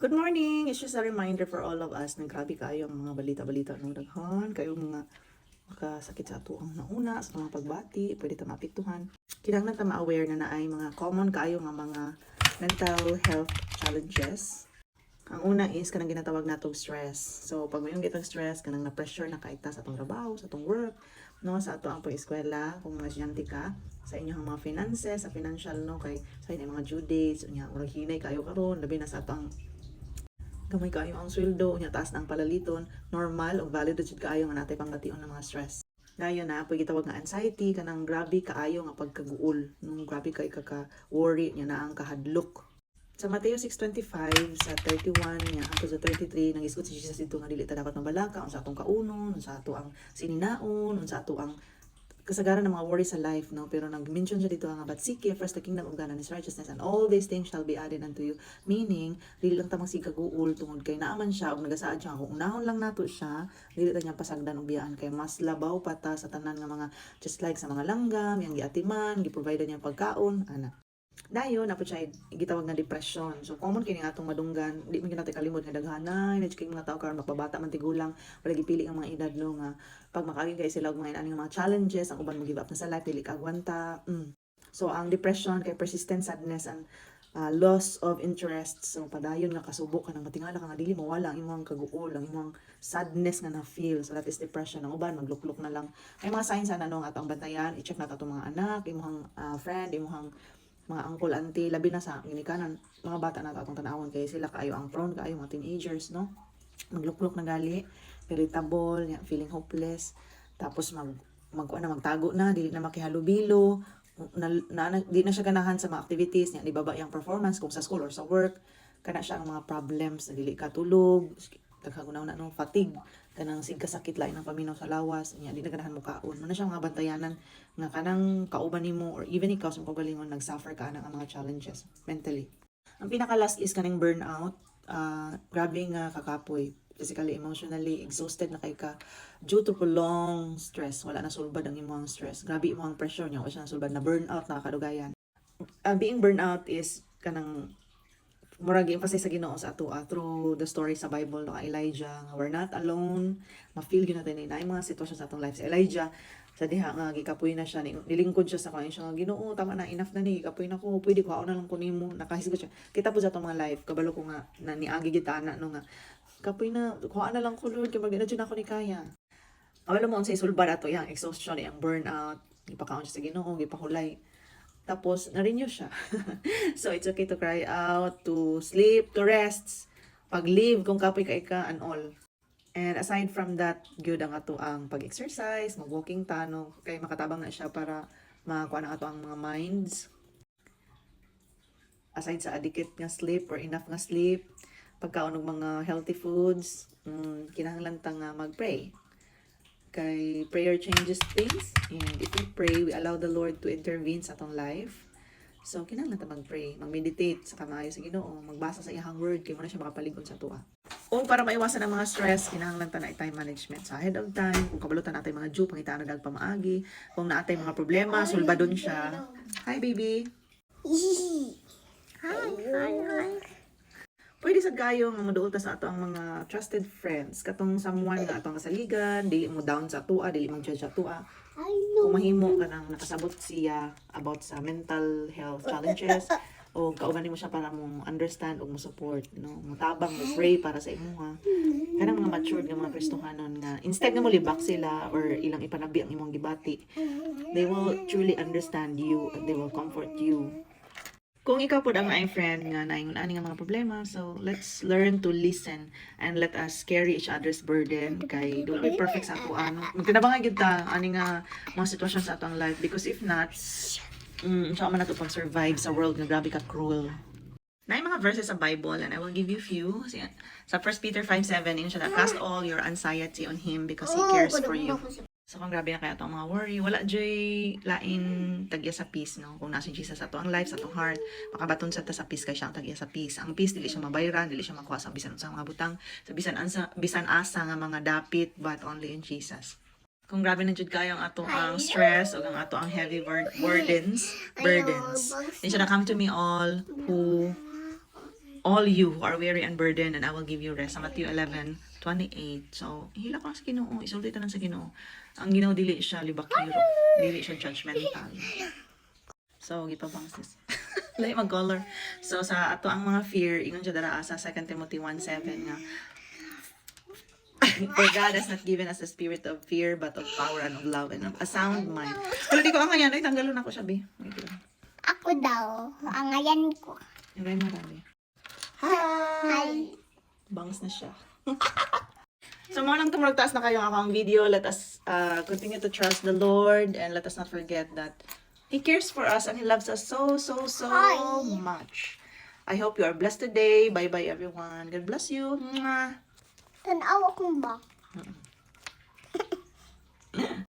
Good morning! It's just a reminder for all of us na grabe kayo ang mga balita-balita ng daghan, kayo mga makasakit sa ato ang nauna, sa mga pagbati, pwede ta maapektuhan. Kinahanglan ta ma-aware na naay mga common kayo nga mga mental health challenges. Ang una is kanang ginatawag natong stress. So pag mayong gitong stress, kanang na-pressure na kaita sa atong trabaho, sa atong work, no, sa ato ang pag-eskwela, kung mga estudyante ka, sa inyong mga finances, sa financial, no, kay sa inyong mga due dates, unya, murag hinay kayo karon, labi na sa ato ang gamay kayo ang sweldo, nya taas na ang palaliton, normal o valid jud kaayo nga natay panggation ng mga stress. Dayon na pag gitawag nga anxiety kanang grabe kaayo nga pagkaguol, nung grabe kay worry nya na ang kahadlok. Sa Mateo 6:25 sa 31 nya hangtod sa 33 nagisgot si Jesus dito nga dili ta dapat mabalaka unsa atong kaunon, unsa ato ang sininaon, unsa ato ang kasagaran ng mga worry sa life, no? Pero nag-mention siya dito nga, but seek ye first the kingdom of God and His righteousness, and all these things shall be added unto you. Meaning, dili lang tamang sigkaguol tungod kay naaman siya, o nagasaad siya, kung unahon lang nato siya, dili ta niya pasagdan og biyaan, kay mas labaw pata sa tanan nga mga, just like sa mga langgam, yang giatiman, giprovide niya pagkaon, ana. Dayon apo siya gitawag nga depression. So common kini nga atong madunggan, di man natin kalimot nga daghanay, na kay mga tao karon magpabata man tigulang, wala gipili ang mga edad no nga pag makaagi kay sila og mga ining mga challenges, ang uban mo give up na sa life, dili kagwanta. So ang depression kay persistent sadness and loss of interest. So padayon nga kasubo ka nang matingala ka nga dili mawala ang imong kaguol, ang imong sadness nga na feel. So that is depression. Ang uban maglukluk na lang. Ay mga signs ana no nga atong bantayan, i-check na to mga anak, imong friend, imong mga uncle, auntie, labi na sa ginikanan, mga bata na atong tanawon kay sila kaayo ang prone kaayo mga teenagers, no? Maglukluk na gali, irritable, feeling hopeless, tapos magtago na, dili na makihalubilo, di na siya ganahan sa mga activities, di baba yung performance kung sa school or sa work, kana siya ang mga problems, na dili katulog, taghagunaw na no, fatigue, kanang sigkasakit lain ng paminaw sa lawas, di na ganahan mo kaon. Ano siya mga bantayanan nga kanang kauban nimo or even ikaw sa kaugalingon nag-suffer ka ng mga challenges mentally. Ang pinaka last is kaning burnout. Grabe nga kakapoy, physically, emotionally exhausted na kay ka due to prolonged stress. Wala na sulbad ang imong stress. Grabe imong pressure niya, wala na sulbad na burnout na kadugayan. Being burnout is kanang murag emphasize sa Ginoo sa ato through the story sa Bible no Elijah nga we're not alone, ma-feel gyud natin na mga sitwasyon sa atong life. Si Elijah sa diha nga gikapoy na siya, nilingkod siya sa kanya siya nga Ginoo, tama na, enough na ni, gikapoy na ko, pwede ko na lang ko nimo, nakahisgot siya. Kita po sa atong mga life, kabalo ko nga na niagi gitana no nga kapoy na, kuha na lang ko Lord, kay magina jud ako ni kaya. Awala mo unsay sulbad ato yang exhaustion, yang burnout, gipakaon siya sa Ginoo, gipahulay. Tapos, na-renew siya. So, it's okay to cry out, to sleep, to rest, pag-live, kung kapoy ka and all. And aside from that, good ang ato ang pag-exercise, mag-walking tano, kay makatabang na siya para makakuha na ato ang mga minds. Aside sa adequate nga sleep or enough nga sleep, pagkaon ng mga healthy foods, kinahanglan ta nga mag-pray. Kay prayer changes things, and if we pray, we allow the Lord to intervene sa atong life. So kinahanglan ta mag-pray, mag-meditate sa kamayo sa Ginoo, magbasa sa iyang word kay mo na siya makapaligon sa tuwa. O para maiwasan ang mga stress, kinahanglan ta na time management sa ahead of time. Kung kabalutan natay mga due, pangitaan na pamaagi. Kung naatay mga problema, sulbadon siya. Hi baby. Hi. Pwede sa gayo nga moduol sa ato ang mga trusted friends, katong someone nga atong kasaligan, dili mo down sa tua, dili mo judge sa tua. Kung mahimo ka nang nakasabot siya about sa mental health challenges, o kauban mo siya para mo understand o mo support, no? Mutabang mo pray para sa imo ha. Kanang mga matured nga mga Kristohanon nga instead nga mo libak sila or ilang ipanabi ang imong gibati, they will truly understand you and they will comfort you. Kung ikaw po ang my friend nga naingon ani nga mga problema, so let's learn to listen and let us carry each other's burden kay don't be perfect sa ato ano. Magtinabangan gyud ta ani nga mga sitwasyon sa atong life because if not, unsa man nato pag survive sa world nga grabe ka cruel. Na mga verses sa Bible and I will give you few. Sa 1 Peter 5:7 in siya na cast all your anxiety on him because he cares for you. So kung grabe na kaya itong mga worry, wala joy lain tagya sa peace, no? Kung nasa Jesus sa ang life, sa atong heart, makabaton sa ta sa peace kay siya ang tagya sa peace. Ang peace dili siya mabayran, dili siya makuha sa bisan sa mga butang, sa bisan asa nga mga dapit, but only in Jesus. Kung grabe na jud kayo ang ato ang stress o ang ato ang heavy burdens. Then should come to me all who all you who are weary and burdened, and I will give you rest. Sa Matthew 11:28. So, hila ko lang sa Ginoo. Isulti ta lang sa Ginoo. Ang Ginoo dili siya libakiro. Dili siya judgmental. So, gipabang sis. Lahi mag-color. So, sa ato ang mga fear, ingon siya dara sa 2 Timothy 1:7 nga, for God has not given us a spirit of fear, but of power and of love and of a sound mind. Pero di ko ang ngayon, ay tanggalon ako siya, Bi. Wait lang. Ako daw, ang ngayon ko. Yung marami. Hi! Bangs na siya. So, mga nang tumulagtaas na kayo ako ang video. Let us continue to trust the Lord, and let us not forget that He cares for us and He loves us so, so, so Hi. much. I hope you are blessed today. Bye-bye, everyone. God bless you. Mwah. Tanaw akong ba?